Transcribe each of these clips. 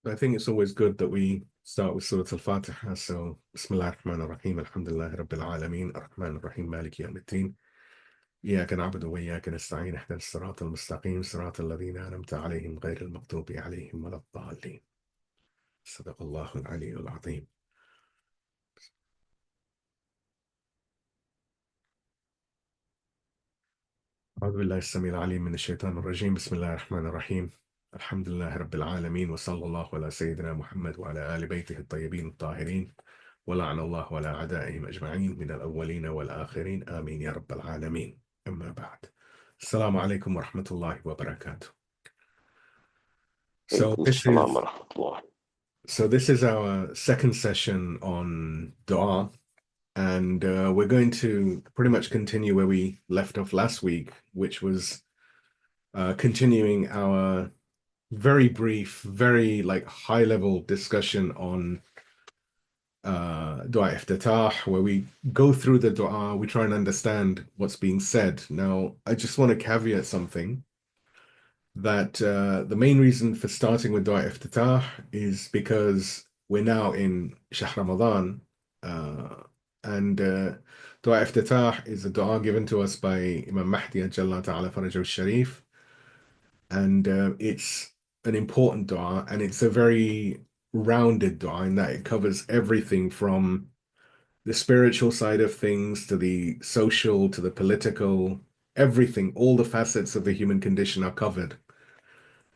I think it's always good that we start with Surah Al-Fatiha. So, Bismillah ar-Rahman ar-Rahim, Alhamdulillah Rabbil Alameen, Ar-Rahman ar-Rahim, Malik Yawm al-Din. إياك نعبد وإياك نستعين اهدنا الصراط المستقيم صراط الذين أنعمت عليهم غير المغضوب عليهم ولا الضالين صدق الله العلي العظيم. أعوذ بالله السميع العليم من الشيطان الرجيم. بسم الله الرحمن الرحيم. الحمد لله رب العالمين وصلى الله على سيدنا محمد وعلى آل بيته الطيبين الطاهرين ولعن الله على أعدائهم أجمعين من الأولين والآخرين آمين يا رب العالمين. أما بعد. السلام عليكم ورحمة الله وبركاته. So عليكم this السلام is ورحمة الله. so this is our second session on dua, and we're going to pretty much continue where we left off last week, which was continuing our very brief, very like high level discussion on dua iftitah, where we go through the dua, we try and understand what's being said. Now, I just want to caveat something that the main reason for starting with dua iftitah is because we're now in Shahr Ramadan, and dua iftitah is a dua given to us by Imam Mahdi Ajalla Ta'ala Farajahu Sharif, and it's an important dua, and it's a very rounded dua in that it covers everything from the spiritual side of things to the social to the political, everything, all the facets of the human condition are covered.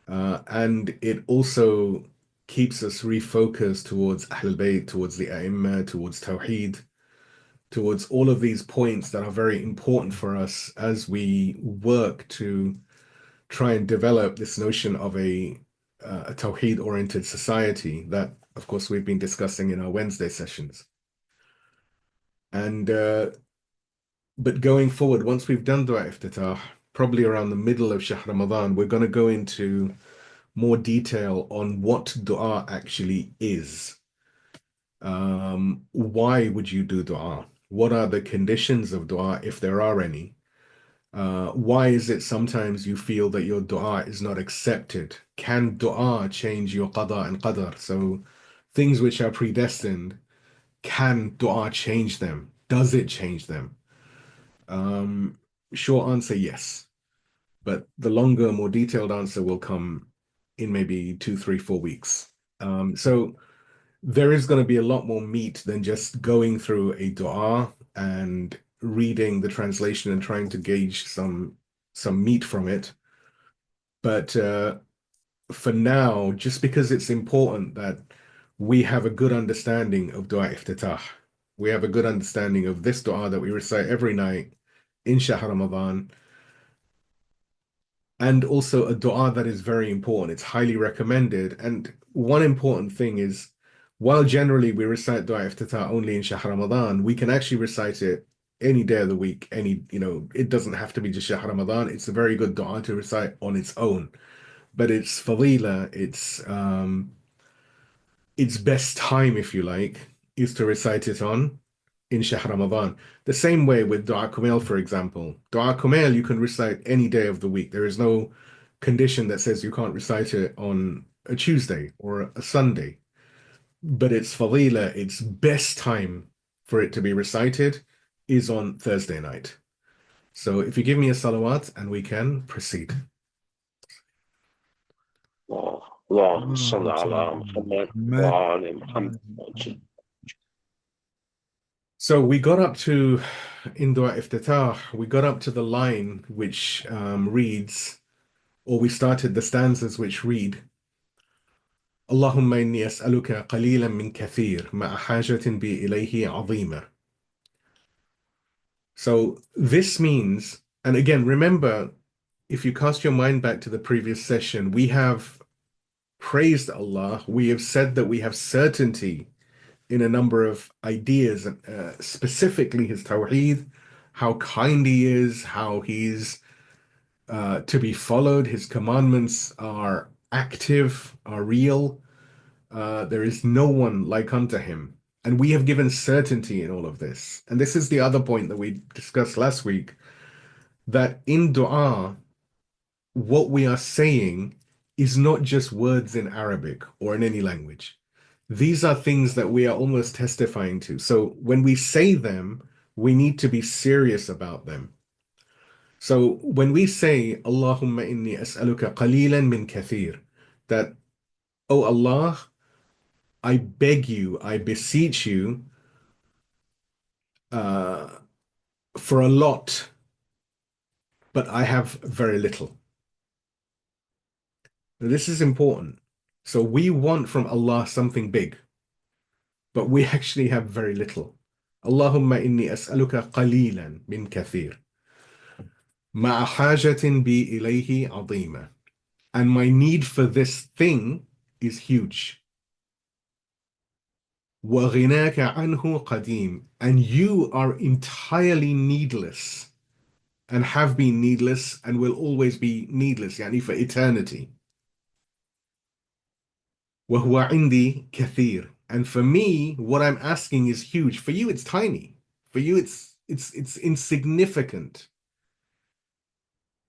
And it also keeps us refocused towards Ahl Bayt, towards the A'imma, towards Tawheed, towards all of these points that are very important for us as we work to try and develop this notion of a Tawheed-oriented society that, of course, we've been discussing in our Wednesday sessions. And but going forward, once we've done Dua Iftitah, probably around the middle of Shahr Ramadan, we're going to go into more detail on what dua actually is. Why would you do dua? What are the conditions of dua, if there are any? Why is it sometimes you feel that your dua is not accepted? Can dua change your qada and qadar? So things which are predestined, can dua change them? Does it change them? Um, Short answer, yes. But the longer, more detailed answer will come in maybe 2, 3, 4 weeks. So there is going to be a lot more meat than just going through a dua and reading the translation and trying to gauge some meat from it. But for now, just because it's important that we have a good understanding of dua iftitah, we have a good understanding of this dua that we recite every night in Shahr Ramadan, and also a dua that is very important. It's highly recommended. And one important thing is, while generally we recite dua iftitah only in Shahr Ramadan, we can actually recite it any day of the week. It doesn't have to be just Shahr Ramadan. It's a very good dua to recite on its own. But it's fadila, its best time, if you like, is to recite it on in Shahr Ramadan. The same way with Dua Kumail, for example. Dua Kumail you can recite any day of the week. There is no condition that says you can't recite it on a Tuesday or a Sunday. But its fadila, its best time for it to be recited is on Thursday night. So if you give me a salawat and we can proceed. اللهم صل على محمد وعلى محمد. So we got up to, in Dua Iftitah, we got up to the line which reads, or we started the stanzas which read, اللهم إني أسألك قليلا من كثير مع حاجة بي إليه عظيمة. So this means, and again, remember, if you cast your mind back to the previous session, we have praised Allah. We have said that we have certainty in a number of ideas, specifically His Tawheed, how kind He is, how He's to be followed. His commandments are active, are real. There is no one like unto Him. And we have given certainty in all of this. And this is the other point that we discussed last week, that in dua, what we are saying is not just words in Arabic or in any language. These are things that we are almost testifying to. So when we say them, we need to be serious about them. So when we say, Allahumma inni as'aluka qalilan min kathir, that, oh Allah, I beg you, I beseech you uh, for a lot, but I have very little. This is important. So we want from Allah something big, but we actually have very little. Allahumma inni as'aluka qalilan min kathir. مع حاجة بي إليه عظيمة. And my need for this thing is huge. وغناك عنه قديم. And you are entirely needless and have been needless and will always be needless, يعني for eternity. وهو عندي كثير. And for me, what I'm asking is huge. For you, it's tiny. For you, it's insignificant.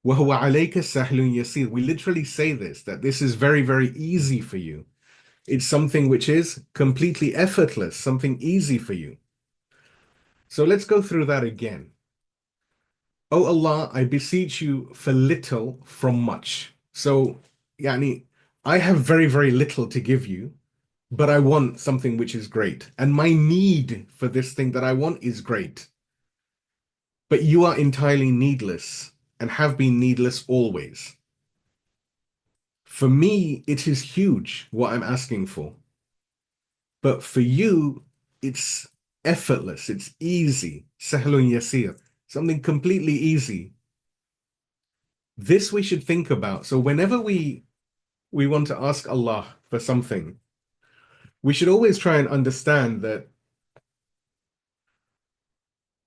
وهو عليك سهل يسير. We literally say this, that this is very, very easy for you. It's something which is completely effortless, something easy for you. So let's go through that again. Oh Allah, I beseech you for little from much. So, yani, I have very, very little to give you, but I want something which is great. And my need for this thing that I want is great. But you are entirely needless and have been needless always. For me, it is huge what I'm asking for. But for you, it's effortless, it's easy. Sahlun yasir, something completely easy. This we should think about. So whenever we want to ask Allah for something, we should always try and understand that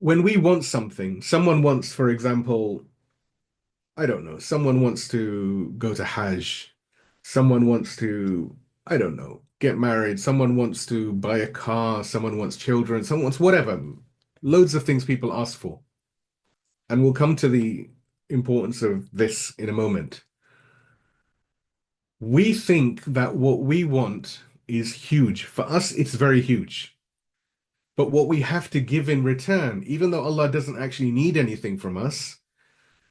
when we want something, someone wants, for example, I don't know, someone wants to go to Hajj, someone wants to, I don't know, get married, someone wants to buy a car, someone wants children, someone wants whatever. Loads of things people ask for. And we'll come to the importance of this in a moment. We think that what we want is huge. For us, it's very huge. But what we have to give in return, even though Allah doesn't actually need anything from us,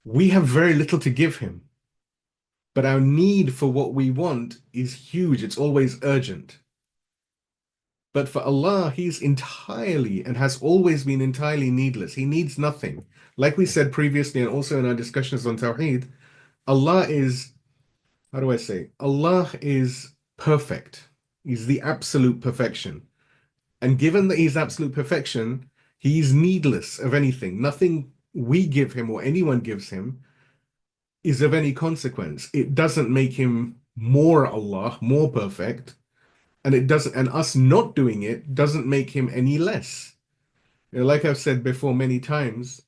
we have very little to give Him. But our need for what we want is huge. It's always urgent. But for Allah, He's entirely and has always been entirely needless. He needs nothing. Like we said previously, and also in our discussions on Tawheed, Allah is, how do I say? Allah is perfect. He's the absolute perfection. And given that He's absolute perfection, He's needless of anything. Nothing we give Him or anyone gives Him is of any consequence. It doesn't make Him more Allah, more perfect. And it doesn't, and us not doing it doesn't make Him any less. You know, like I've said before many times,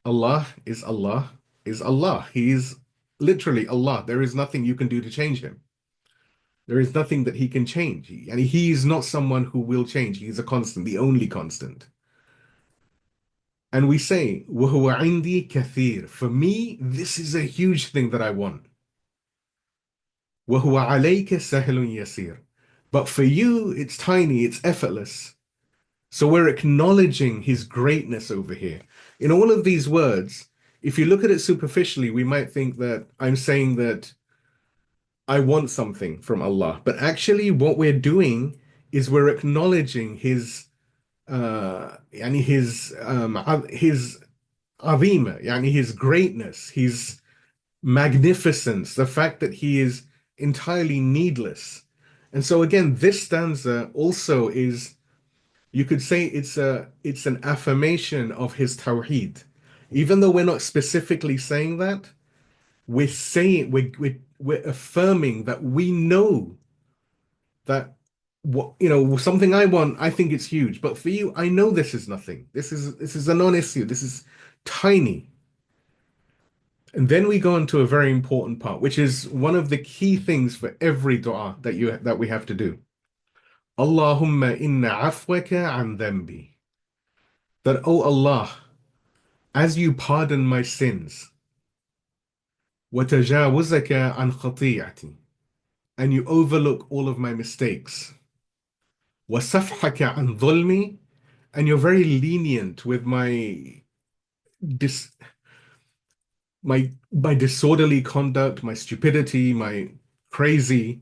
Allah is Allah is Allah. He is literally Allah. There is nothing you can do to change Him. There is nothing that He can change. And He is not someone who will change. He is a constant, the only constant. And we say, وَهُوَ عِنْدِي كَثِيرٌ. For me, this is a huge thing that I want. وَهُوَ عَلَيْكَ سَهْلٌ يَسِيرٌ. But for you, it's tiny, it's effortless. So we're acknowledging His greatness over here. In all of these words, if you look at it superficially, we might think that I'm saying that I want something from Allah. But actually, what we're doing is we're acknowledging His يعني his عظيمة, يعني his greatness, his magnificence, the fact that He is entirely needless. And so again, this stanza also is, you could say it's an affirmation of His Tawheed. Even though we're not specifically saying that, we're saying we're affirming that we know that what, you know, something I want, I think it's huge, but for you, I know this is nothing. This is a non-issue. This is tiny. And then we go into a very important part, which is one of the key things for every dua that we have to do. Allahumma inna afwaka an dhanbi. That, oh Allah, as you pardon my sins, wa tajawuzaka an khati'ati. and you overlook all of my mistakes. وَصَفْحَكَ عَنْ ظُلْمِي, and you're very lenient with dis my disorderly conduct, my stupidity, my crazy.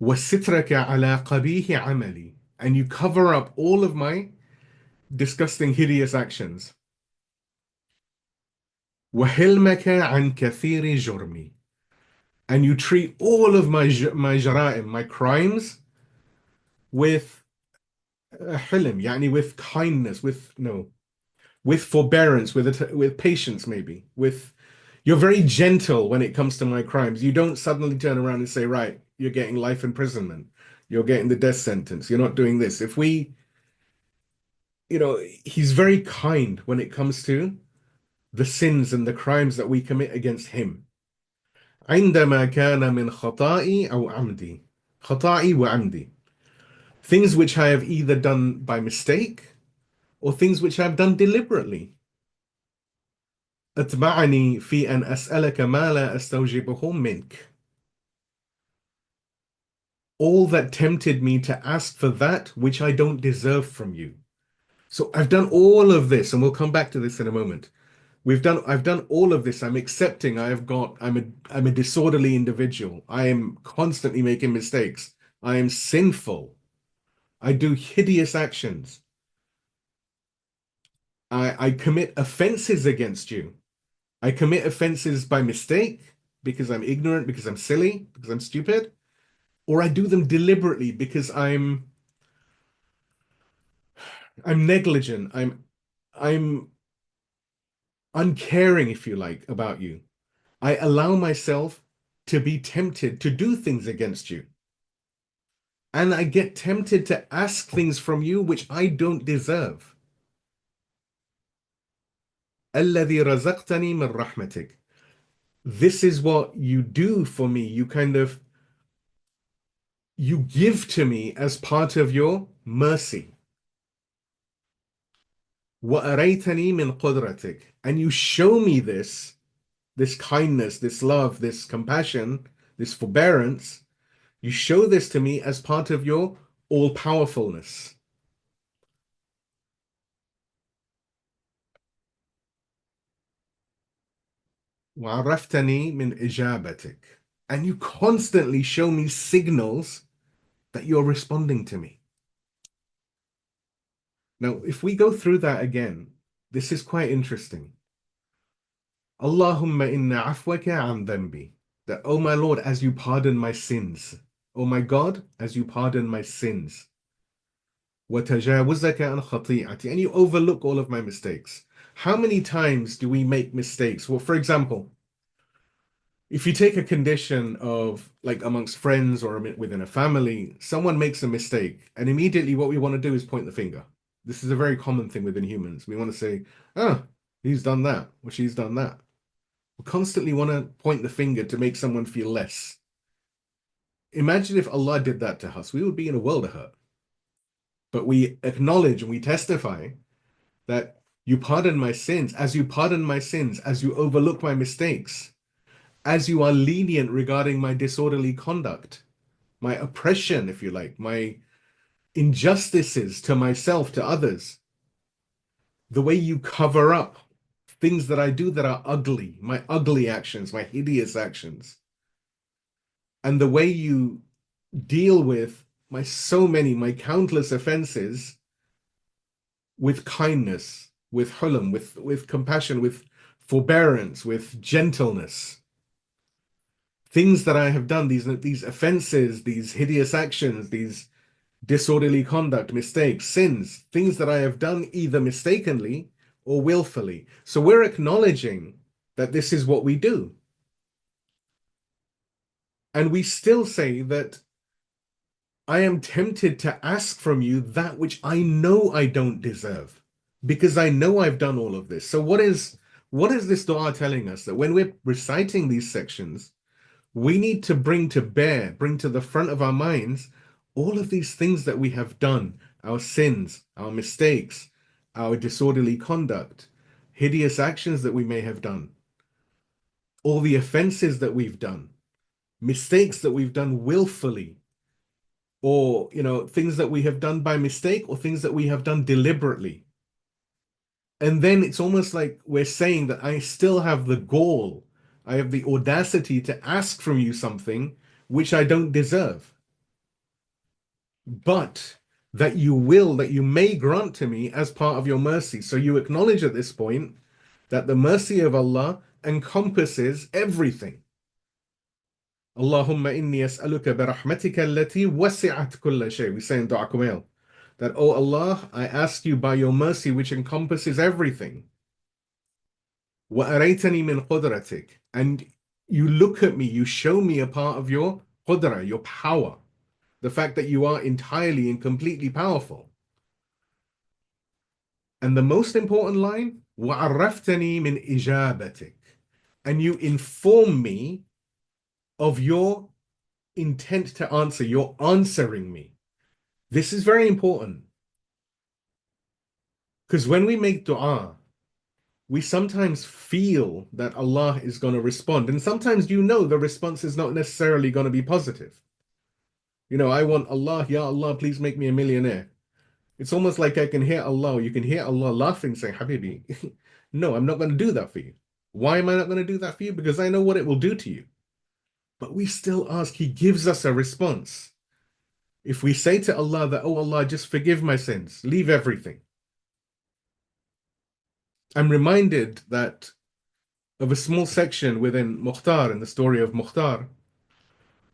وَسِتْرَكَ عَلَى قَبِيحِ عَمَلِي, and you cover up all of my disgusting, hideous actions. وَحِلْمَكَ عَنْ كَثِيرِ جُرْمِي, and you treat all of my jara'im, my crimes, with hilm, يعني with kindness, with no, with forbearance, with patience, maybe. With You're very gentle when it comes to my crimes. You don't suddenly turn around and say, right, you're getting life imprisonment, you're getting the death sentence, you're not doing this. If we, he's very kind when it comes to the sins and the crimes that we commit against him. عندما كان من خطائي أو عمدي, خطائي وعمدي, things which I have either done by mistake or things which I've done deliberately. أتبعني في أن أسألك ما لا أستوجبه منك. All that tempted me to ask for that which I don't deserve from you. So I've done all of this, and we'll come back to this in a moment. I've done all of this. I'm accepting I'm a disorderly individual. I am constantly making mistakes. I am sinful. I do hideous actions. I commit offenses against you. I commit offenses by mistake because I'm ignorant, because I'm silly, because I'm stupid, or I do them deliberately because I'm negligent. I'm uncaring, if you like, about you. I allow myself to be tempted to do things against you. And I get tempted to ask things from you which I don't deserve. الذي رزقتني من رحمتك. This is what you do for me. You give to me as part of your mercy. وأريتني من قدرتك. And you show me this kindness, this love, this compassion, this forbearance. You show this to me as part of your all-powerfulness. وعرفتني من إجابتك. And you constantly show me signals that you're responding to me. Now, if we go through that again, this is quite interesting. Allahumma inna afwaka an dhanbi. That, oh my Lord, as you pardon my sins. Oh my God, as you pardon my sins. وَتَجَاوُزَكَ عَنْ خَطِيئَتِي, and you overlook all of my mistakes. How many times do we make mistakes? Well, for example, if you take a condition of like amongst friends or within a family, someone makes a mistake, and immediately what we want to do is point the finger. This is a very common thing within humans. We want to say, oh, he's done that, or she's done that. We constantly want to point the finger to make someone feel less. Imagine if Allah did that to us, we would be in a world of hurt. But we acknowledge and we testify that you pardon my sins, as you pardon my sins, as you overlook my mistakes, as you are lenient regarding my disorderly conduct, my oppression, if you like, my injustices to myself, to others, the way you cover up things that I do that are ugly, my ugly actions, my hideous actions, and the way you deal with my countless offenses with kindness, with hulm, with compassion, with forbearance, with gentleness. Things that I have done, these offenses, these hideous actions, these disorderly conduct, mistakes, sins, things that I have done either mistakenly or willfully. So we're acknowledging that this is what we do. And we still say that I am tempted to ask from you that which I know I don't deserve, because I know I've done all of this. So what is this dua telling us? That when we're reciting these sections, we need to bring to the front of our minds, all of these things that we have done, our sins, our mistakes, our disorderly conduct, hideous actions that we may have done, all the offenses that we've done. mistakes that we've done willfully, or things that we have done by mistake, or things that we have done deliberately. And then it's almost like we're saying that I still have the gall, I have the audacity to ask from you something which I don't deserve, but that you may grant to me as part of your mercy. So you acknowledge at this point that the mercy of Allah encompasses everything. Allahumma inni as'aluka bi rahmatika allati wasi'at kulla shay. We say in Dua Kumail that, oh Allah, I ask you by your mercy which encompasses everything. Wa araytani min qudratik. And you look at me, you show me a part of your qudra, your power, the fact that you are entirely and completely powerful. And the most important line, وَعَرَّفْتَنِي مِنْ إِجَابَتِكَ. And you inform me of your intent to answer. You're answering me. This is very important. Because when we make dua, we sometimes feel that Allah is going to respond. And sometimes the response is not necessarily going to be positive. I want Allah, Ya Allah, please make me a millionaire. It's almost like I can hear Allah, you can hear Allah laughing, saying, Habibi, no, I'm not going to do that for you. Why am I not going to do that for you? Because I know what it will do to you. But we still ask, He gives us a response. If we say to Allah that, oh Allah, just forgive my sins, leave everything. I'm reminded that of a small section within Mukhtar, in the story of Mukhtar,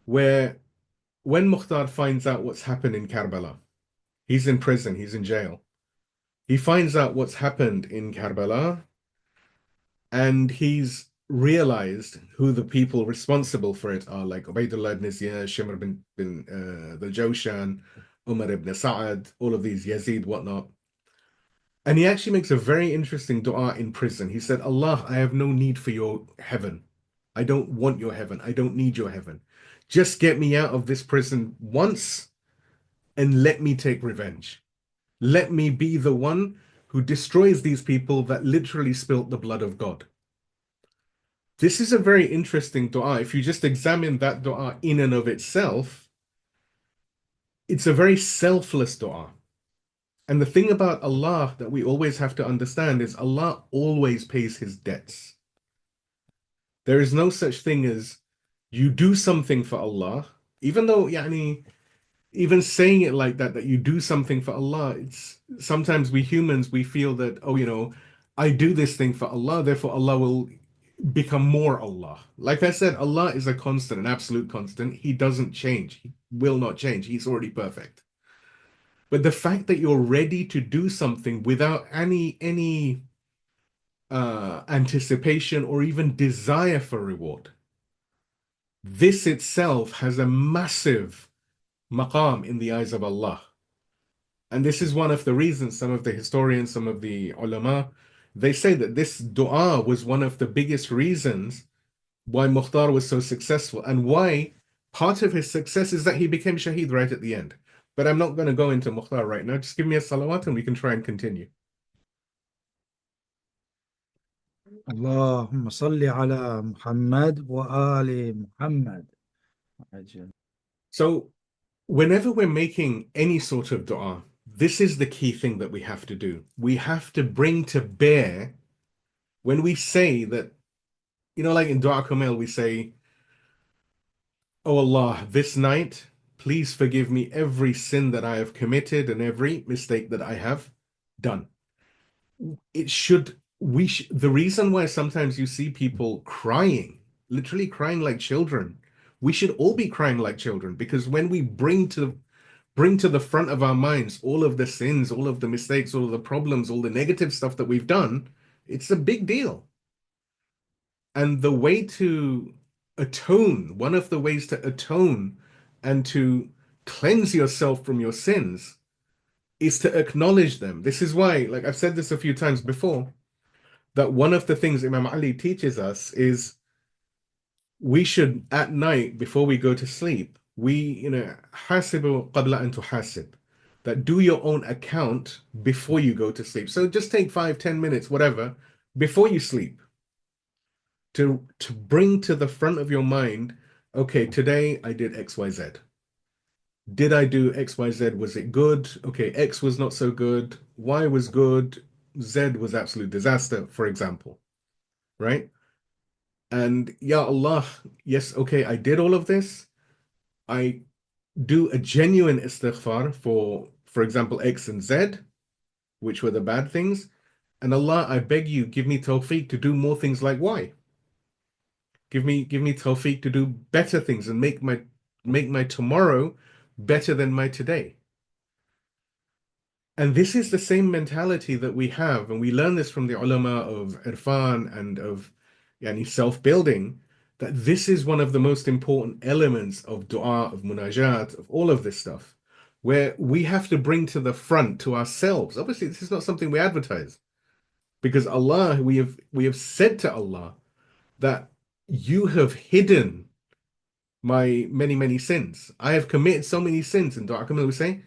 where when Mukhtar finds out what's happened in Karbala, he's in prison, he's in jail. He finds out what's happened in Karbala, and he's realized who the people responsible for it are, like Ubaidullah ibn Ziyad, Shimr bin the Jawshan, Umar ibn Sa'ad, all of these, Yazid, whatnot. And he actually makes a very interesting dua in prison. He said, Allah, I have no need for your heaven. I don't want your heaven. I don't need your heaven. Just get me out of this prison once and let me take revenge. Let me be the one who destroys these people that literally spilt the blood of God. This is a very interesting dua. If you just examine that dua in and of itself, it's a very selfless dua. And the thing about Allah that we always have to understand is Allah always pays His debts. There is no such thing as you do something for Allah, even though, even saying it like that you do something for Allah, it's sometimes we humans, we feel that, oh, I do this thing for Allah, therefore Allah will become more Allah. Like I said, Allah is a constant, an absolute constant. He doesn't change. He will not change. He's already perfect. But the fact that you're ready to do something without any anticipation or even desire for reward, this itself has a massive maqam in the eyes of Allah. And this is one of the reasons some of the historians, some of the ulama, they say that this dua was one of the biggest reasons why Mukhtar was so successful, and why part of his success is that he became Shaheed right at the end. But I'm not going to go into Mukhtar right now. Just give me a salawat and we can try and continue. اللهم صل على محمد وآل محمد. عجل. So whenever we're making any sort of dua, this is the key thing that we have to do. We have to bring to bear, when we say that, like in Dua Kumail, we say, oh Allah, this night, please forgive me every sin that I have committed and every mistake that I have done. The reason why sometimes you see people crying, literally crying like children, we should all be crying like children, because when we bring to the front of our minds all of the sins, all of the mistakes, all of the problems, all the negative stuff that we've done, it's a big deal. And the way to atone, one of the ways to atone and to cleanse yourself from your sins, is to acknowledge them. This is why, like I've said this a few times before, that one of the things Imam Ali teaches us is we should, at night, before we go to sleep, حاسبوا قبل أن تحاسب, that do your own account before you go to sleep. So just take 5-10 minutes, whatever, before you sleep, to bring to the front of your mind Okay, today I did XYZ. Did I do XYZ? Was it good? Okay, X was not so good. Y was good. Z was absolute disaster, for example, right? And Ya Allah, yes, okay, I did all of this. I do a genuine istighfar for example, X and Z, which were the bad things. And Allah, I beg you, give me tawfiq to do more things like Y. Give me tawfiq to do better things and make my tomorrow better than my today. And this is the same mentality that we have, and we learn this from the ulama of irfan and of yani, self-building, that this is one of the most important elements of dua, of munajat, of all of this stuff, where we have to bring to the front to ourselves. Obviously, this is not something we advertise, because Allah, we have said to Allah that you have hidden my many, many sins. I have committed so many sins. And Dr. Kamil was saying,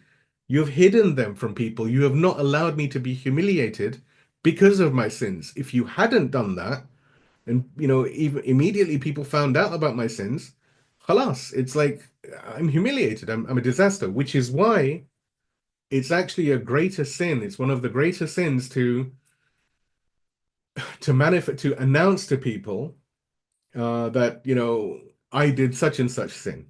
you have hidden them from people. You have not allowed me to be humiliated because of my sins. If you hadn't done that, and even immediately people found out about my sins, khalas, it's like I'm humiliated. I'm a disaster, which is why it's actually a greater sin. It's one of the greater sins to announce to people that I did such and such sin.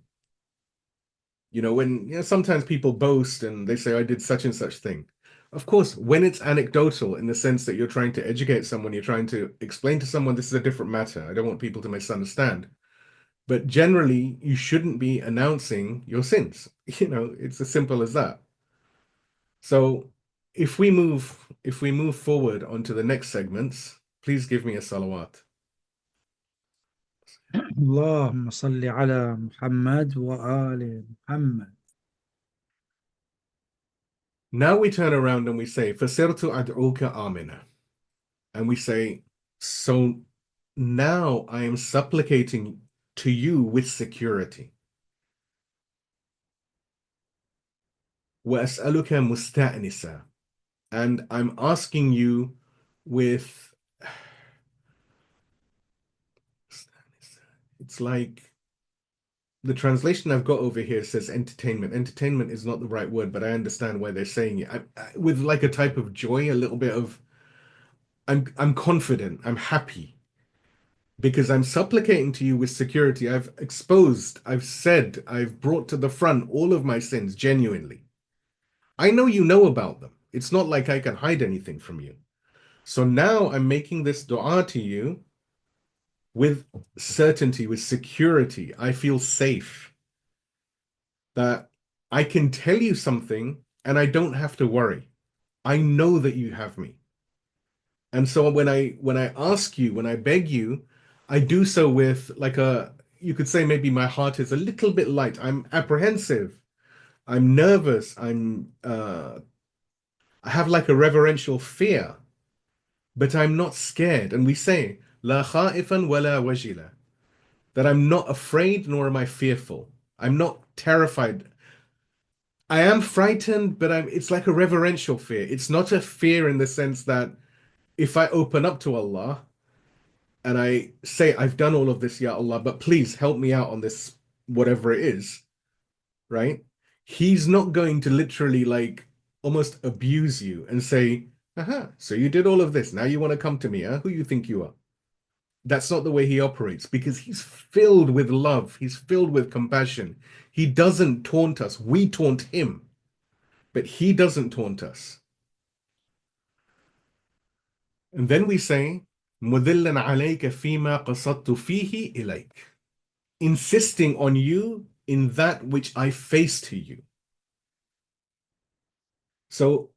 When sometimes people boast and they say, I did such and such thing. Of course, when it's anecdotal in the sense that you're trying to educate someone, you're trying to explain to someone this is a different matter. I don't want people to misunderstand. But generally, you shouldn't be announcing your sins. It's as simple as that. So if we move forward onto the next segments, please give me a salawat. اللهم صل على محمد وآل محمد. Now we turn around and we say, فَسِرْتُ أَدْعُوكَ آمِنًا. And we say, so now I am supplicating to you with security. وَأَسْأَلُكَ مُسْتَأْنِسًا. And I'm asking you with, it's like, the translation I've got over here says entertainment. Entertainment is not the right word, but I understand why they're saying it. With like a type of joy, a little bit of, I'm confident, I'm happy. Because I'm supplicating to you with security. I've exposed, I've said, I've brought to the front all of my sins genuinely. I know you know about them. It's not like I can hide anything from you. So now I'm making this dua to you with certainty, with security. I feel safe that I can tell you something and I don't have to worry. I know that you have me. And so when I ask you, when I beg you, I do so with like you could say maybe my heart is a little bit light. I'm apprehensive. I'm nervous. I have like a reverential fear, but I'm not scared. And we say, La khaifan wala wajila, that I'm not afraid nor am I fearful. I'm not terrified. I am frightened, but it's like a reverential fear. It's not a fear in the sense that if I open up to Allah and I say, I've done all of this, Ya Allah, but please help me out on this, whatever it is, right? He's not going to literally like almost abuse you and say, aha, so you did all of this. Now you want to come to me, huh? Who you think you are? That's not the way he operates because he's filled with love. He's filled with compassion. He doesn't taunt us. We taunt him, but he doesn't taunt us. And then we say, مُذِلًّا عَلَيْكَ فِيمَا قَصَدتُ فِيهِ إِلَيْكَ, insisting on you in that which I face to you. So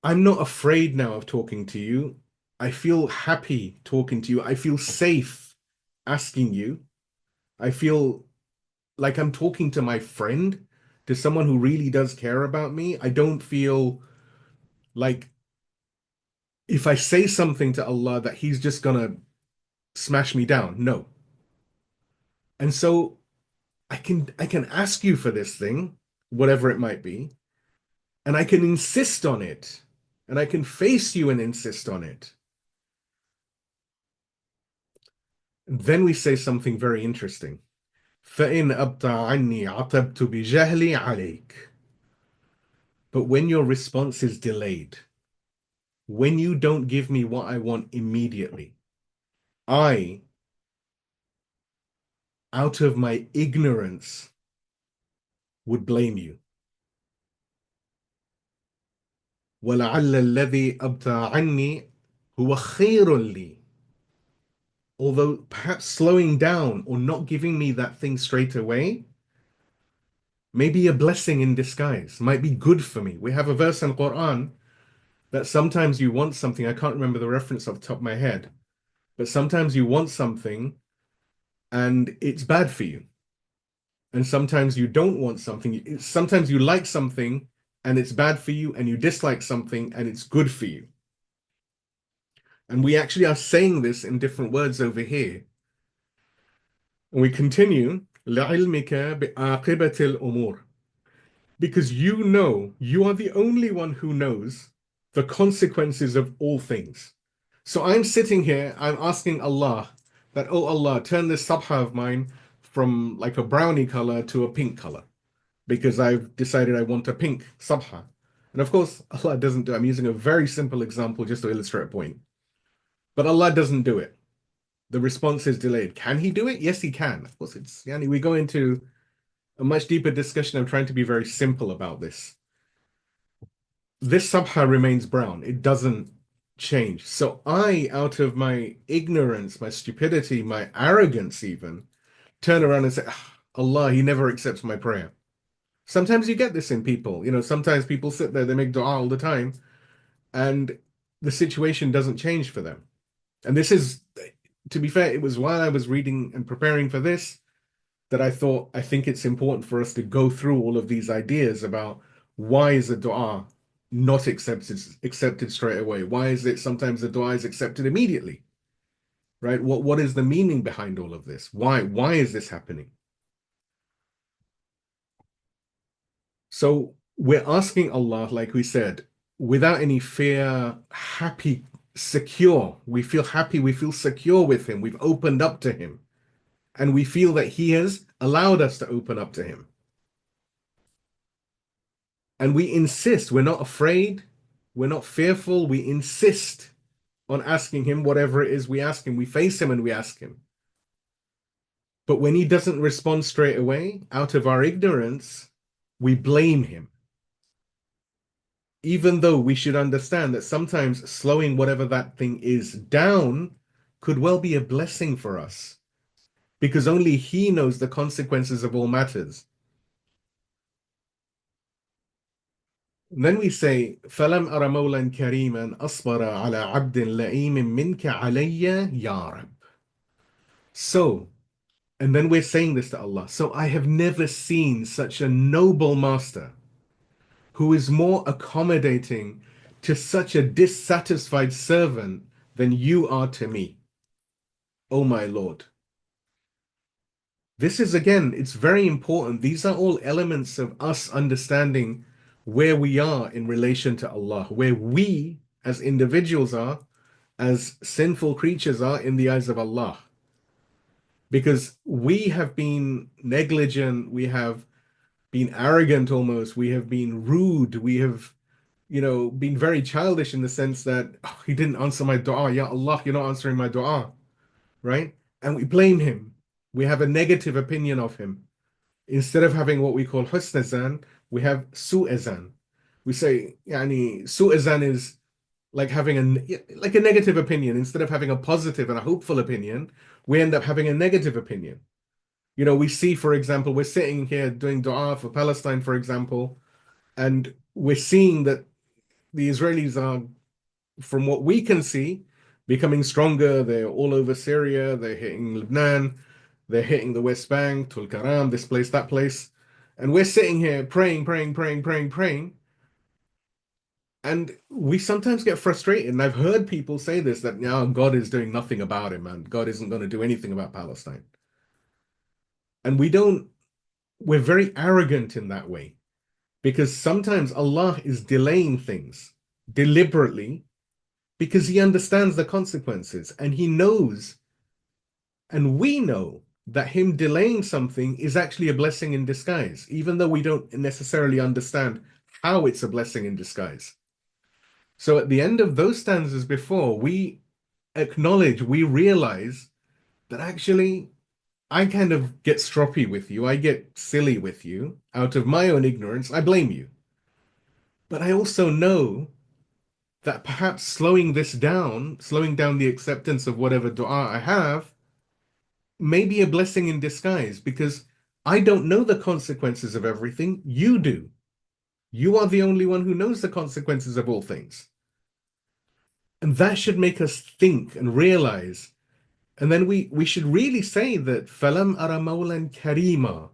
I'm not afraid now of talking to you. I feel happy talking to you. I feel safe asking you. I feel like I'm talking to my friend, to someone who really does care about me. I don't feel like if I say something to Allah that He's just gonna smash me down. No. And so I can ask you for this thing, whatever it might be, and I can insist on it, and I can face you and insist on it. And then we say something very interesting. فإن أبطأ عني عتبت بجهلي عليك. But when your response is delayed, when you don't give me what I want immediately, I, out of my ignorance, would blame you. ولعل الذي أبطأ عني هو خير لي. Although perhaps slowing down or not giving me that thing straight away may be a blessing in disguise, might be good for me. We have a verse in Quran that sometimes you want something, I can't remember the reference off the top of my head, but sometimes you want something and it's bad for you. And sometimes you don't want something. Sometimes you like something and it's bad for you, and you dislike something and it's good for you. And we actually are saying this in different words over here. And we continue, لِعِلْمِكَ بِعَاقِبَةِ الْأُمُورِ. Because you are the only one who knows the consequences of all things. So I'm sitting here, I'm asking Allah that, oh Allah, turn this sabha of mine from like a brownie color to a pink color, because I've decided I want a pink sabha. And of course, Allah doesn't do it. I'm using a very simple example just to illustrate a point. But Allah doesn't do it. The response is delayed. Can He do it? Yes, He can. Of course, we go into a much deeper discussion. I'm trying to be very simple about this. This sabha remains brown. It doesn't change. So I, out of my ignorance, my stupidity, my arrogance even, turn around and say, Allah, He never accepts my prayer. Sometimes you get this in people. Sometimes people sit there, they make dua all the time, and the situation doesn't change for them. And this is, to be fair, it was while I was reading and preparing for this that I think it's important for us to go through all of these ideas about why is a dua not accepted straight away? Why is it sometimes the dua is accepted immediately? Right? What is the meaning behind all of this? Why is this happening? So we're asking Allah, like we said, without any fear, happy, secure. We feel happy, we feel secure with Him. We've opened up to Him. And we feel that He has allowed us to open up to Him. And we insist, we're not afraid, we're not fearful, we insist on asking Him whatever it is we ask Him. We face Him and we ask Him. But when He doesn't respond straight away, out of our ignorance, we blame Him. Even though we should understand that sometimes slowing whatever that thing is down could well be a blessing for us, because only He knows the consequences of all matters. Then we say, فَلَمْ أَرَ مَوْلًا كَرِيمًا أَصْبَرَ عَلَى عَبْدٍ لَئِيمٍ مِّنْكَ عَلَيَّ يَا رَبِّ. So, and then we're saying this to Allah. So I have never seen such a noble master who is more accommodating to such a dissatisfied servant than you are to me, O my Lord. This is, again, it's very important. These are all elements of us understanding where we are in relation to Allah, where we as individuals are, as sinful creatures are in the eyes of Allah. Because we have been negligent, we have been arrogant almost, we have been rude, we have, been very childish in the sense that, oh, He didn't answer my dua. Ya Allah, you're not answering my dua, right? And we blame Him. We have a negative opinion of Him. Instead of having what we call husn azan, we have su'azan. We say, su'azan is like having a negative opinion. Instead of having a positive and a hopeful opinion, we end up having a negative opinion. We see, for example, we're sitting here doing dua for Palestine, for example, and we're seeing that the Israelis are, from what we can see, becoming stronger. They're all over Syria. They're hitting Lebanon. They're hitting the West Bank, Tulkarem, this place, that place. And we're sitting here praying, praying, praying, praying, praying. And we sometimes get frustrated. And I've heard people say this, that now God is doing nothing about it, man. God isn't going to do anything about Palestine. And we're very arrogant in that way, because sometimes Allah is delaying things deliberately because He understands the consequences, and He knows, and we know that him delaying something is actually a blessing in disguise, even though we don't necessarily understand how it's a blessing in disguise. So at the end of those stanzas before, we acknowledge, we realize that actually I kind of get stroppy with you, I get silly with you out of my own ignorance, I blame you. But I also know that perhaps slowing this down, slowing down the acceptance of whatever dua I have, may be a blessing in disguise because I don't know the consequences of everything. You do. You are the only one who knows the consequences of all things. And that should make us think and realize. And then we should really say that Falam ara mawlan karima,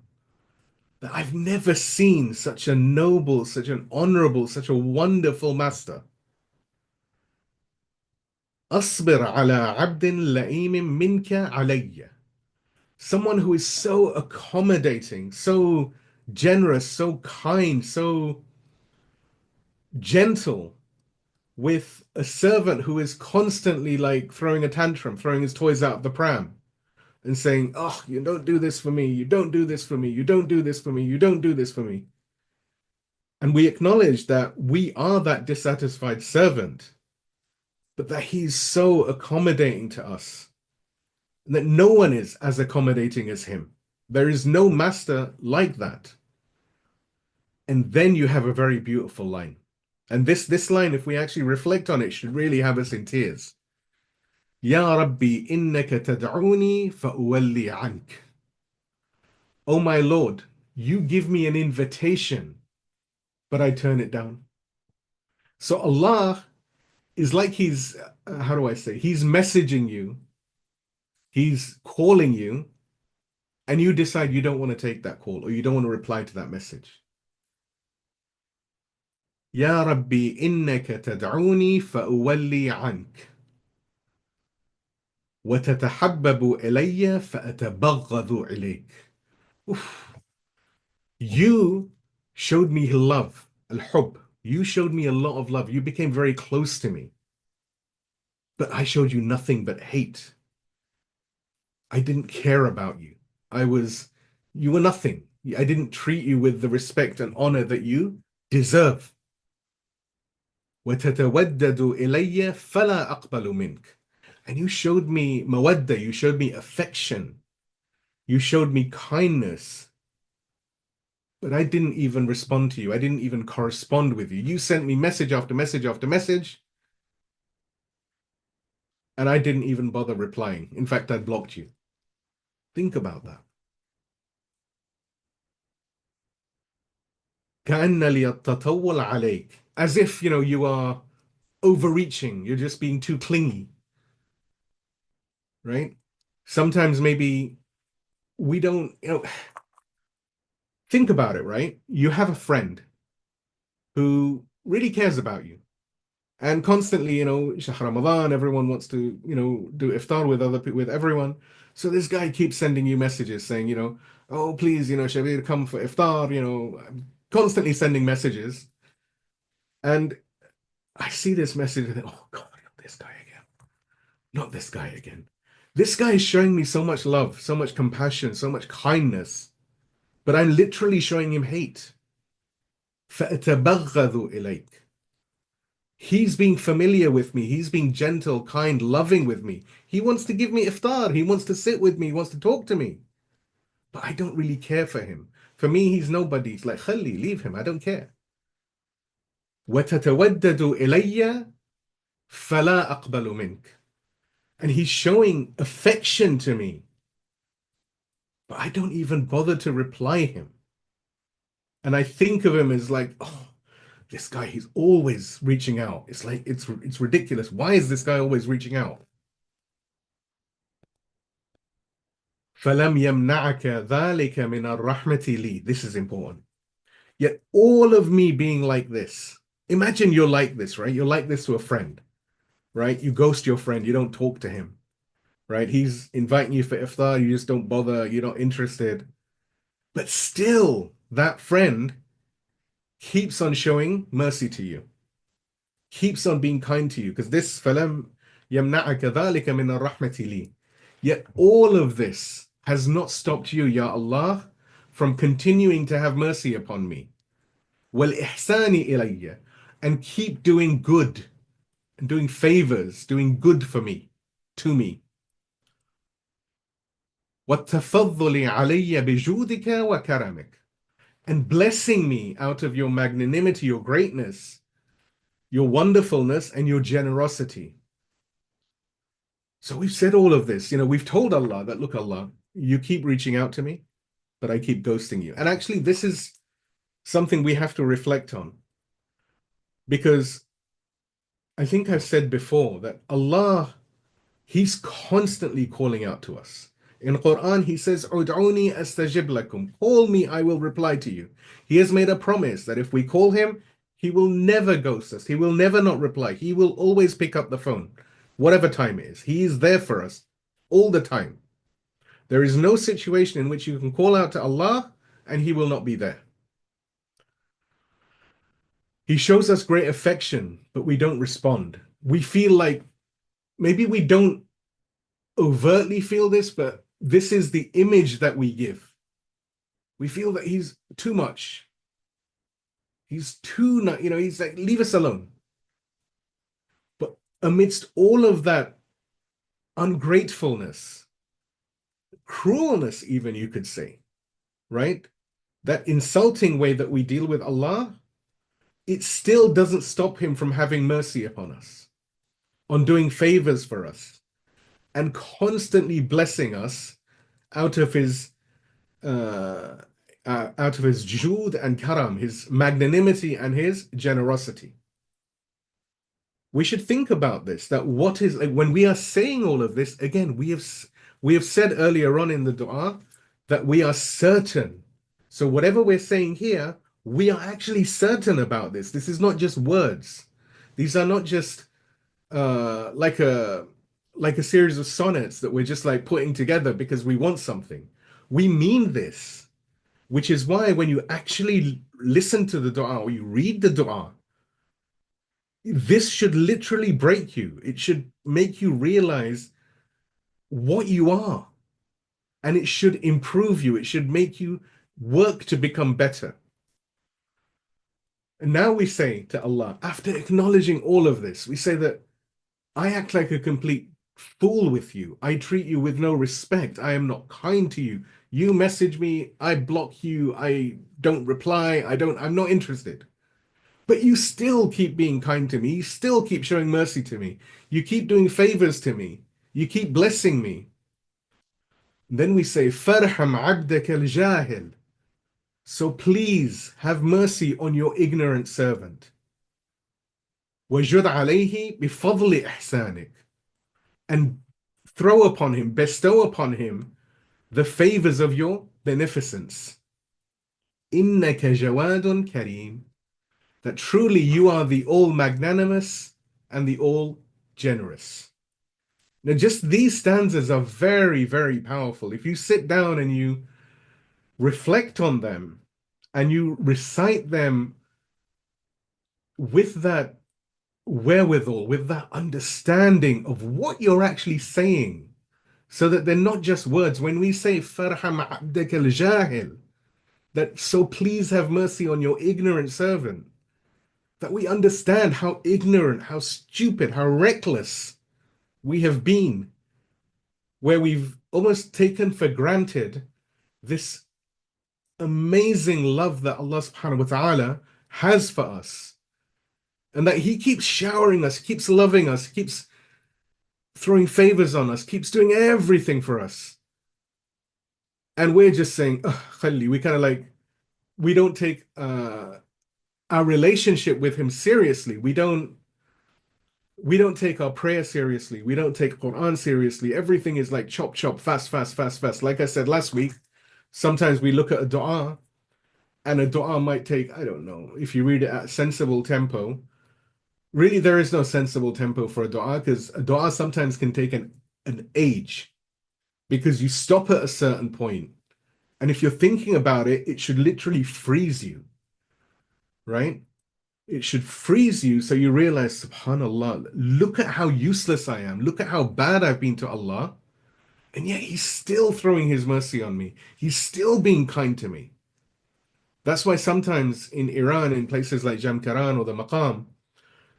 that I've never seen such a noble, such an honorable, such a wonderful master. أصبر على عبد لئيم منك علي. Someone who is so accommodating, so generous, so kind, so gentle with a servant who is constantly like throwing a tantrum, throwing his toys out of the pram and saying, "Oh, you don't do this for me, you don't do this for me, you don't do this for me, you don't do this for me." And we acknowledge that we are that dissatisfied servant, but that he's so accommodating to us, and that no one is as accommodating as him. There is no master like that. And then you have a very beautiful line. And this line, if we actually reflect on it, should really have us in tears. Ya Rabbi innaka tad'uni fa'uwalli ank. Oh my Lord, you give me an invitation, but I turn it down. So Allah is like he's, how do I say, he's messaging you, he's calling you, and you decide you don't want to take that call or you don't want to reply to that message. Ya Rabbi innaka tad'uni fa'uwalli ank. وتتحبب إلي فأتبغض إليك. Oof. You showed me love, al-hub. You showed me a lot of love. You became very close to me. But I showed you nothing but hate. I didn't care about you. You were nothing. I didn't treat you with the respect and honor that you deserve. وتتودد إلي فلا أقبل منك. And you showed me mawadda, you showed me affection, you showed me kindness, but I didn't even respond to you. I didn't even correspond with you. You sent me message after message after message, and I didn't even bother replying. In fact, I blocked you. Think about that. كأن لي التطول عليك. As if, you are overreaching. You're just being too clingy, right? Sometimes maybe we don't, think about it, right? You have a friend who really cares about you. And constantly, Shahr Ramadan, everyone wants to, do iftar with other people, with everyone. So this guy keeps sending you messages saying, oh, please, Shabir, come for iftar, constantly sending messages. And I see this message and think, oh God, not this guy again. Not this guy again. This guy is showing me so much love, so much compassion, so much kindness, but I'm literally showing him hate. فَأَتَبَغَّضُ إِلَيْكَ. He's being familiar with me. He's being gentle, kind, loving with me. He wants to give me iftar. He wants to sit with me. He wants to talk to me. But I don't really care for him. For me, he's nobody. It's like, khali, leave him. I don't care. وَتَتَوَدَّدُ إِلَيَّ فَلَا أَقْبَلُ مِنْكَ. And he's showing affection to me. But I don't even bother to reply him. And I think of him as like, oh, this guy, he's always reaching out. It's like, it's ridiculous. Why is this guy always reaching out? فَلَمْ يَمْنَعَكَ ذَلِكَ مِنَ الرَّحْمَةِ لِي. This is important. Yet all of me being like this, imagine you're like this, right? You're like this to a friend, right? You ghost your friend. You don't talk to him, right? He's inviting you for iftar. You just don't bother. You're not interested. But still, that friend keeps on showing mercy to you, keeps on being kind to you, because this فَلَمْ يَمْنَعَكَ ذَلِكَ مِنَ الرَّحْمَةِ لِي. Yet all of this has not stopped you, Ya Allah, from continuing to have mercy upon me. وَالْإِحْسَانِ إِلَيَّ, and keep doing good, and doing favors, doing good for me, to me. وَالتَّفَضُّلِ عَلَيَّ بِجُودِكَ وَكَرَمِكَ, and blessing me out of your magnanimity, your greatness, your wonderfulness, and your generosity. So we've said all of this. We've told Allah that, look, Allah, you keep reaching out to me, but I keep ghosting you. And actually, this is something we have to reflect on, because I think I've said before that Allah, He's constantly calling out to us. In Quran, He says, "Ud'uni astajib lakum." Call me, I will reply to you. He has made a promise that if we call Him, He will never ghost us. He will never not reply. He will always pick up the phone, whatever time it is. He is there for us all the time. There is no situation in which you can call out to Allah and He will not be there. He shows us great affection, but we don't respond. We feel like maybe we don't overtly feel this, but this is the image that we give. We feel that He's too much. He's too, He's like, leave us alone. But amidst all of that ungratefulness, cruelness, even you could say, right? That insulting way that we deal with Allah, it still doesn't stop Him from having mercy upon us, on doing favors for us, and constantly blessing us out of His jude and karam, His magnanimity and His generosity. We should think about this, that what is, like, when we are saying all of this, again, we have said earlier on in the dua that we are certain. So whatever we're saying here, we are actually certain about this. This is not just words. These are not just like a series of sonnets that we're just like putting together because we want something. We mean this, which is why when you actually listen to the dua or you read the dua, this should literally break you. It should make you realize what you are, and it should improve you. It should make you work to become better. And now we say to Allah, after acknowledging all of this, we say that I act like a complete fool with you. I treat you with no respect. I am not kind to you. You message me, I block you. I don't reply. I'm not interested. But you still keep being kind to me. You still keep showing mercy to me. You keep doing favors to me. You keep blessing me. Then we say, Farham abdaka al-jahil. So please have mercy on your ignorant servant. وَجُدْ عَلَيْهِ بِفَضْلِ إِحْسَانِكَ. And throw upon him, bestow upon him the favors of your beneficence. إِنَّكَ جَوَادٌ كَرِيمٌ. That truly you are the all-magnanimous and the all-generous. Now, just these stanzas are very, very powerful. If you sit down and you reflect on them and you recite them with that wherewithal, with that understanding of what you're actually saying, so that they're not just words. When we say Farham abdaka al-jahil, that so please have mercy on your ignorant servant, that we understand how ignorant, how stupid, how reckless we have been, where we've almost taken for granted this amazing love that Allah subhanahu wa ta'ala has for us, and that He keeps showering us, keeps loving us, keeps throwing favors on us, keeps doing everything for us. And we're just saying, oh, Khalli, we kind of like, we don't take our relationship with Him seriously. We don't take our prayer seriously. We don't take Quran seriously. Everything is like chop, chop, fast, fast, fast, fast. Like I said last week, sometimes we look at a dua and a dua might take, I don't know, if you read it at sensible tempo, really there is no sensible tempo for a dua, because a dua sometimes can take an age, because you stop at a certain point. And if you're thinking about it, it should literally freeze you, right? It should freeze you so you realize, subhanallah, look at how useless I am. Look at how bad I've been to Allah. And yet he's still throwing his mercy on me. He's still being kind to me. That's why sometimes in Iran, in places like Jamkaran or the Maqam,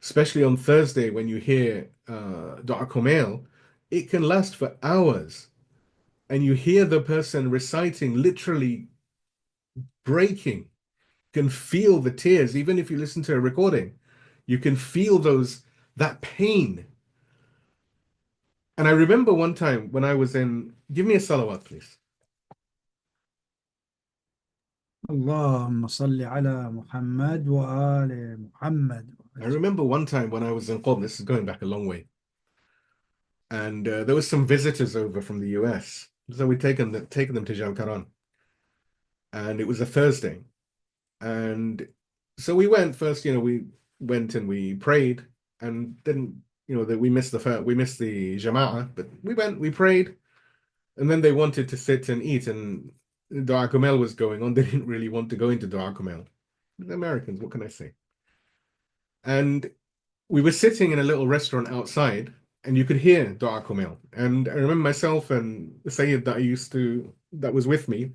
especially on Thursday when you hear Dua Kumail, it can last for hours. And you hear the person reciting, literally breaking, can feel the tears, even if you listen to a recording. You can feel that pain. And I remember one time when I was in, give me a salawat, please. اللهم صل على محمد وآل محمد. I remember one time when I was in Qom, this is going back a long way, and there was some visitors over from the US. So we'd taken them to Jamkaran, and it was a Thursday. And so we went first, we went and we prayed, and then, that we missed the Jama'ah, but we prayed, and then they wanted to sit and eat, and Dua Kumail was going on. They didn't really want to go into Dua Kumail. The Americans, what can I say? And we were sitting in a little restaurant outside, and you could hear Dua Kumail. And I remember myself and the Sayyid that was with me,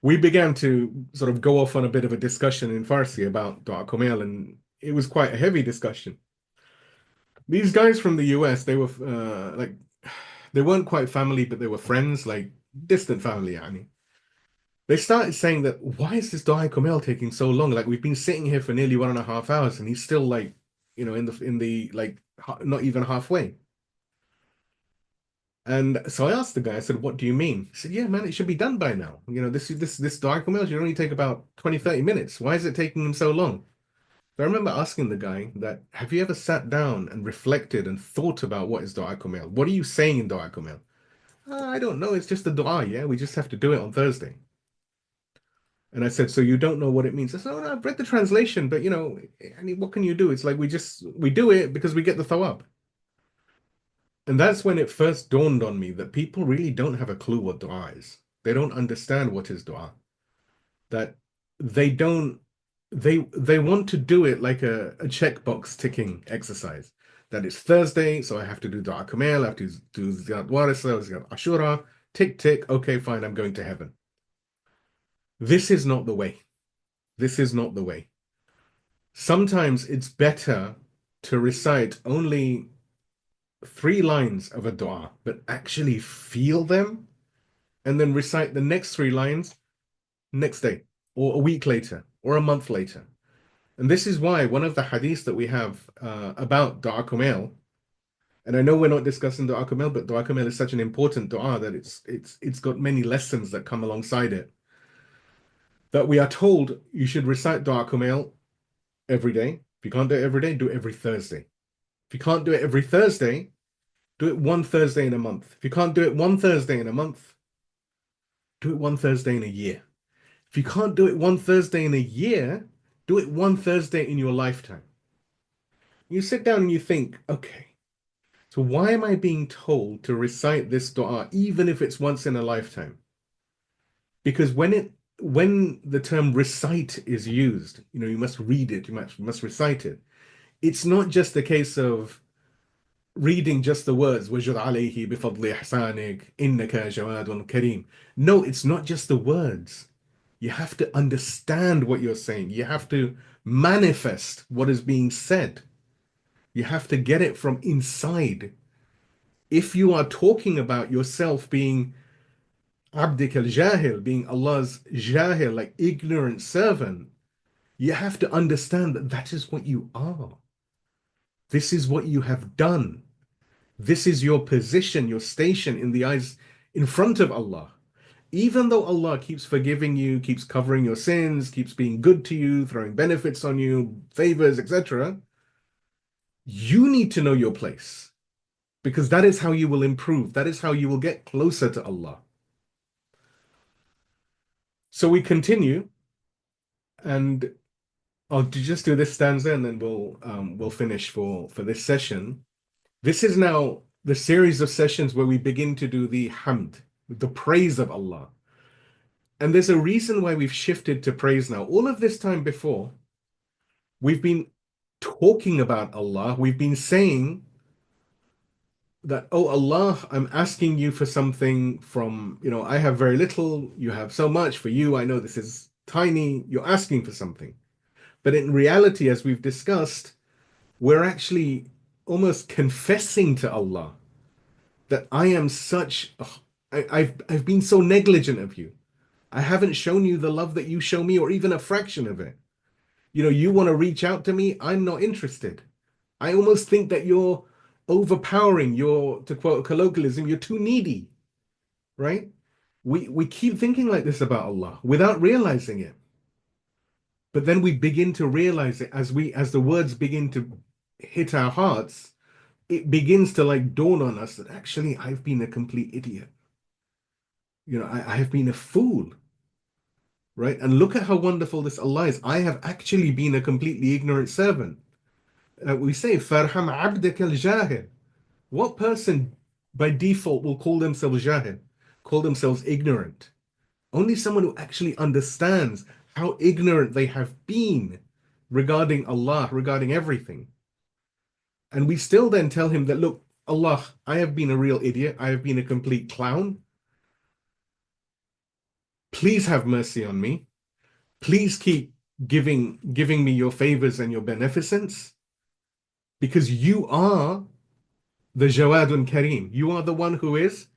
we began to sort of go off on a bit of a discussion in Farsi about Dua Kumail, and it was quite a heavy discussion. These guys from the US, they were they weren't quite family, but they were friends, like distant family, yani. They started saying that, why is this Dua Kumail taking so long? Like, we've been sitting here for nearly 1.5 hours, and he's still like, in the like not even halfway. And so I asked the guy, I said, what do you mean? He said, yeah, man, it should be done by now. This Dua Kumail should only take about 20, 30 minutes. Why is it taking him so long? So I remember asking the guy that, have you ever sat down and reflected and thought about what is Dua Kumail? What are you saying in Dua Kumail? I don't know. It's just a dua, yeah? We just have to do it on Thursday. And I said, so you don't know what it means? I said, oh, no, I've read the translation, but I mean, what can you do? It's like we do it because we get the thawab. And that's when it first dawned on me that people really don't have a clue what dua is. They don't understand what is dua. That they don't they want to do it like a checkbox ticking exercise. That it's Thursday, so I have to do dua kumail, I have to do ziyad warisa, ziyad ashura, tick tick, okay, fine, I'm going to heaven. This is not the way. This is not the way. Sometimes it's better to recite only 3 lines of a dua, but actually feel them, and then recite the next 3 lines next day, or a week later, or a month later. And this is why one of the hadiths that we have about Dua Kumail, and I know we're not discussing Dua Kumail, but Dua Kumail is such an important dua that it's got many lessons that come alongside it. That we are told you should recite Dua Kumail every day. If you can't do it every day, do it every Thursday. If you can't do it every Thursday, do it one Thursday in a month. If you can't do it one Thursday in a month, do it one Thursday in a year. If you can't do it one Thursday in a year, do it one Thursday in your lifetime. You sit down and you think, okay, so why am I being told to recite this dua even if it's once in a lifetime? Because when the term recite is used, you must read it, you must recite it. It's not just a case of reading just the words, وَجُدْ عَلَيْهِ بِفَضْلِ إِحْسَانِكَ إِنَّكَ جَوَادٌ كَرِيمٌ. No, it's not just the words. You have to understand what you're saying. You have to manifest what is being said. You have to get it from inside. If you are talking about yourself being Abdik al-Jahil, being Allah's Jahil, like ignorant servant, you have to understand that that is what you are. This is what you have done. This is your position, your station in the eyes in front of Allah. Even though Allah keeps forgiving you, keeps covering your sins, keeps being good to you, throwing benefits on you, favors, etc., you need to know your place because that is how you will improve. That is how you will get closer to Allah. So we and I'll just do this stanza, and then we'll finish for this session. This is now the series of sessions where we begin to do the hamd, the praise of Allah. And there's a reason why we've shifted to praise now. All of this time before, we've been talking about Allah. We've been saying that, oh Allah, I'm asking you for something from, I have very little, you have so much. For you, I know this is tiny, you're asking for something. But in reality, as we've discussed, we're actually almost confessing to Allah that I am such, I've been so negligent of you. I haven't shown you the love that you show me, or even a fraction of it. You want to reach out to me, I'm not interested. I almost think that you're overpowering, to quote a colloquialism, you're too needy, right? We keep thinking like this about Allah without realizing it. But then we begin to realize it as the words begin to hit our hearts, it begins to like dawn on us that actually I've been a complete idiot. I have been a fool, right? And look at how wonderful this Allah is. I have actually been a completely ignorant servant. We say, Farham abdaka al-jahil. What person by default will call themselves jahil, call themselves ignorant? Only someone who actually understands how ignorant they have been regarding Allah, regarding everything. And we still then tell him that, look, Allah, I have been a real idiot. I have been a complete clown. Please have mercy on me. Please keep giving me your favors and your beneficence, because you are the Jawadun Kareem. You are the one who is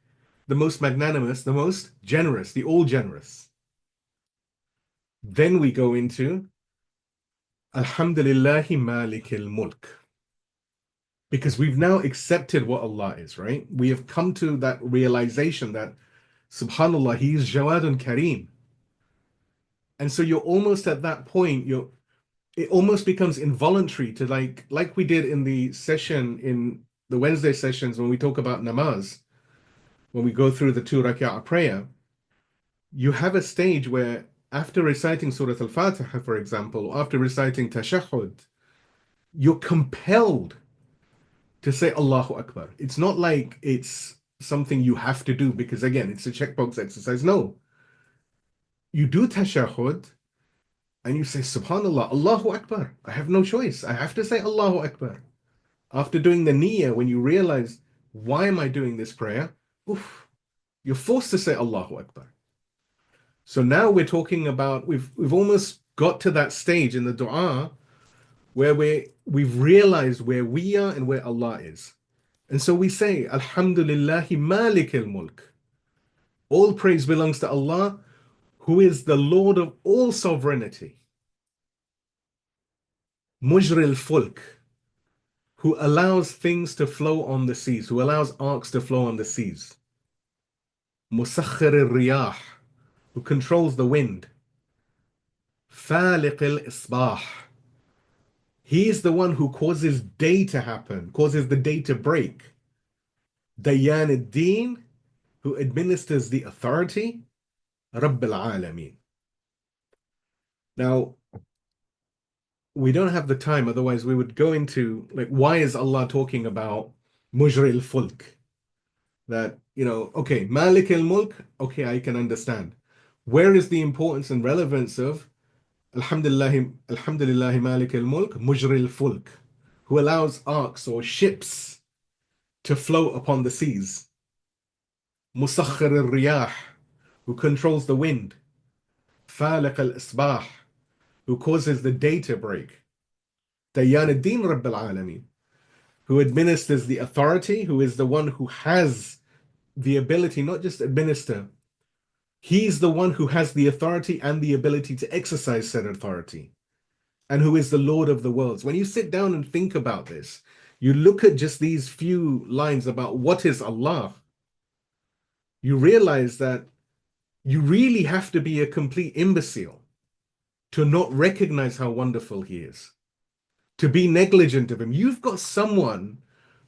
the most magnanimous, the most generous, the all generous. Then we go into Alhamdulillahi Malikil Mulk. Because we've now accepted what Allah is, right? We have come to that realization that, subhanallah, He is Jawadun Kareem. And so you're almost at that point, it almost becomes involuntary to like we did in the session, in the Wednesday sessions when we talk about namaz, when we go through the 2 rak'ah prayer, you have a stage where after reciting Surah Al-Fatiha, for example, or after reciting Tashahhud, you're compelled to say Allahu Akbar. It's not like it's something you have to do because, again, it's a checkbox exercise. No. You do Tashahhud and you say Subhanallah, Allahu Akbar. I have no choice. I have to say Allahu Akbar. After doing the niyyah, when you realize, why am I doing this prayer? Oof, you're forced to say Allahu Akbar. So now we're talking about, we've almost got to that stage in the dua where we've realized where we are and where Allah is. And so we say, Alhamdulillahi Malik al-Mulk. All praise belongs to Allah, who is the Lord of all sovereignty. Mujri al-Fulk, who allows things to flow on the seas, who allows arcs to flow on the seas. Musakhir al-Riyah, who controls the wind. Faliq al-Isbah, he is the one who causes day to happen, causes the day to break. Dayan ad-Din, who administers the authority. Rabb al-Alameen. Now, we don't have the time, otherwise we would go into, like, why is Allah talking about Mujri al-Fulk? That, okay, Malik al-Mulk, okay, I can understand. Where is the importance and relevance of Alhamdulillahi Malik al-Mulk, Mujri al-Fulk, who allows arcs or ships to float upon the seas? Musakhir al-Riyah, who controls the wind. Faliq al-Isbah, who causes the day to break. Dayan ad-Din Rabb al-Alameen, who administers the authority, who is the one who has the ability, not just administer, he's the one who has the authority and the ability to exercise said authority, and who is the Lord of the worlds. When you sit down and think about this, you look at just these few lines about what is Allah, you realize that you really have to be a complete imbecile to not recognize how wonderful He is, to be negligent of Him. You've got someone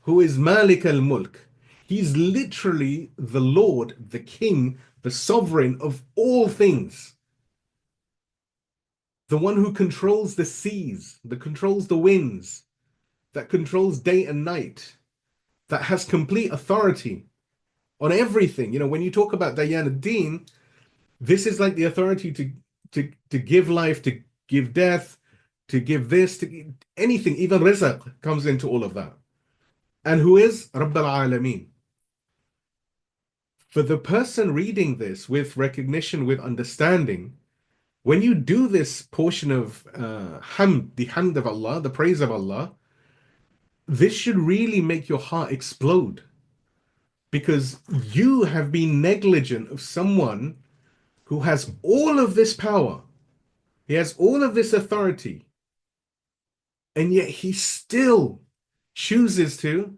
who is Malik al-Mulk. He's literally the Lord, the King, the sovereign of all things. The one who controls the seas, that controls the winds, that controls day and night, that has complete authority on everything. When you talk about Dayan ad-Din, this is like the authority to give life, to give death, to give this, to anything, even rizq comes into all of that. And who is Rabb al-Alameen? For the person reading this with recognition, with understanding, when you do this portion of hamd, the hamd of Allah, the praise of Allah, this should really make your heart explode, because you have been negligent of someone who has all of this power. He has all of this authority, and yet he still chooses to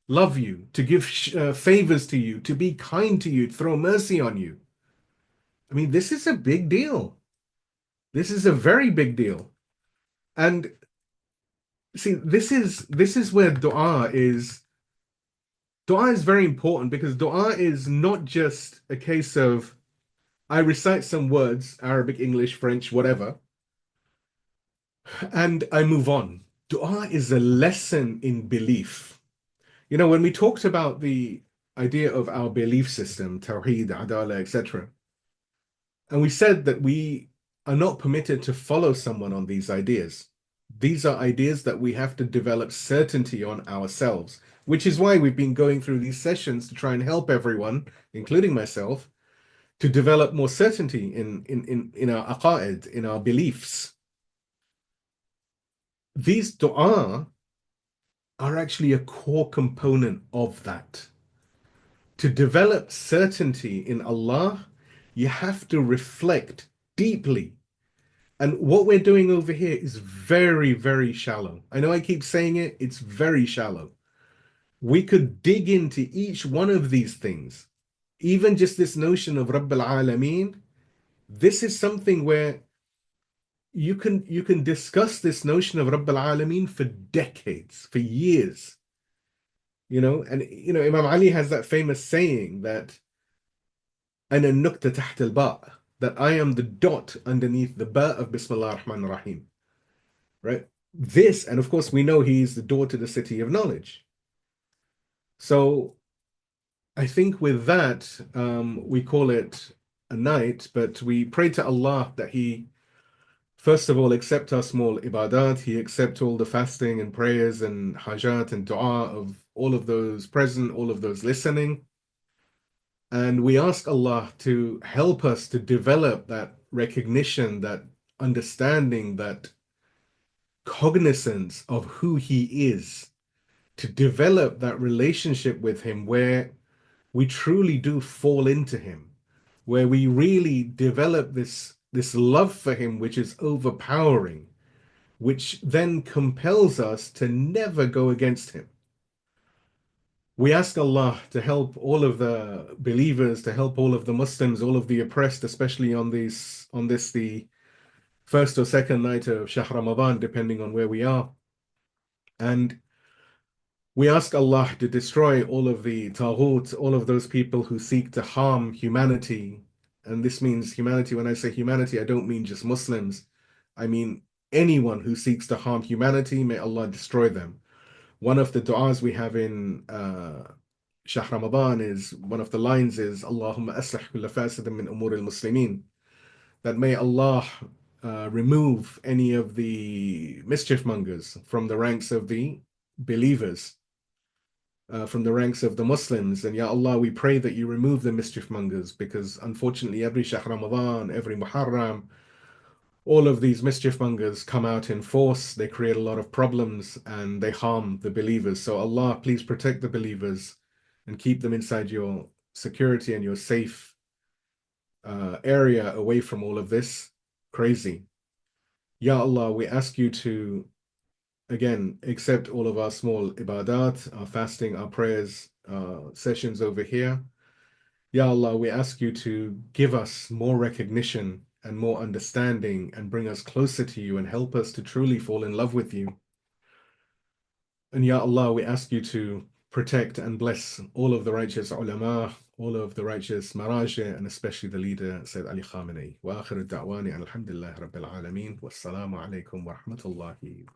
love you, to give favors to you, to be kind to you, to throw mercy on you. I mean, this is a big deal. This is a very big deal. And see, this is where dua is very important, because dua is not just a case of I recite some words, Arabic, English, French, whatever, and I move on. Dua is a lesson in belief. You know, when we talked about the idea of our belief system, Tawheed, Adala, etc., and we said that we are not permitted to follow someone on these ideas. These are ideas that we have to develop certainty on ourselves, which is why we've been going through these sessions to try and help everyone, including myself, to develop more certainty in our aqaid, in our beliefs. These dua are actually a core component of that. To develop certainty in Allah, you have to reflect deeply. And what we're doing over here is very, very shallow. I know I keep saying it, it's very shallow. We could dig into each one of these things. Even just this notion of Rabb al-Alameen, this is something where you can discuss this notion of Rabb al-Alameen for decades, for years. You know, and you know, Imam Ali has that famous saying that أنا النكتة تحت الباء, that I am the dot underneath the ba of Bismillah ar-Rahman ar-Rahim. Right? This, and of course we know he's the door to the city of knowledge. So I think with that, we call it a night, but we pray to Allah that He, first of all, accept our small ibadat. He accept all the fasting and prayers and hajat and dua of all of those present, all of those listening. And we ask Allah to help us to develop that recognition, that understanding, that cognizance of who He is, to develop that relationship with Him where we truly do fall into Him, where we really develop this love for Him, which is overpowering, which then compels us to never go against Him. We ask Allah to help all of the believers, to help all of the Muslims, all of the oppressed, especially on this the first or second night of Shahr Ramadan, depending on where we are. And we ask Allah to destroy all of the taghut, all of those people who seek to harm humanity. And this means humanity. When I say humanity, I don't mean just Muslims. I mean anyone who seeks to harm humanity, may Allah destroy them. One of the du'as we have in Shahr Ramadan is, one of the lines is, Allahumma aslih kulla fasidin min umur al-muslimin. That may Allah remove any of the mischief mongers from the ranks of the believers, from the ranks of the Muslims. And Ya Allah, we pray that you remove the mischief mongers, because unfortunately every Shahr Ramadan, every Muharram, all of these mischief mongers come out in force. They create a lot of problems and they harm the believers. So Allah, please protect the believers and keep them inside your security and your safe area, away from all of this crazy. Ya Allah, we ask you to, again, accept all of our small ibadat, our fasting, our prayers, sessions over here. Ya Allah, we ask you to give us more recognition and more understanding, and bring us closer to you, and help us to truly fall in love with you. And Ya Allah, we ask you to protect and bless all of the righteous ulama, all of the righteous maraji, and especially the leader, Sayyid Ali Khamenei. Wa akhiru da'wani alhamdulillah rabbil alameen. Wassalamu alaikum wa rahmatullahi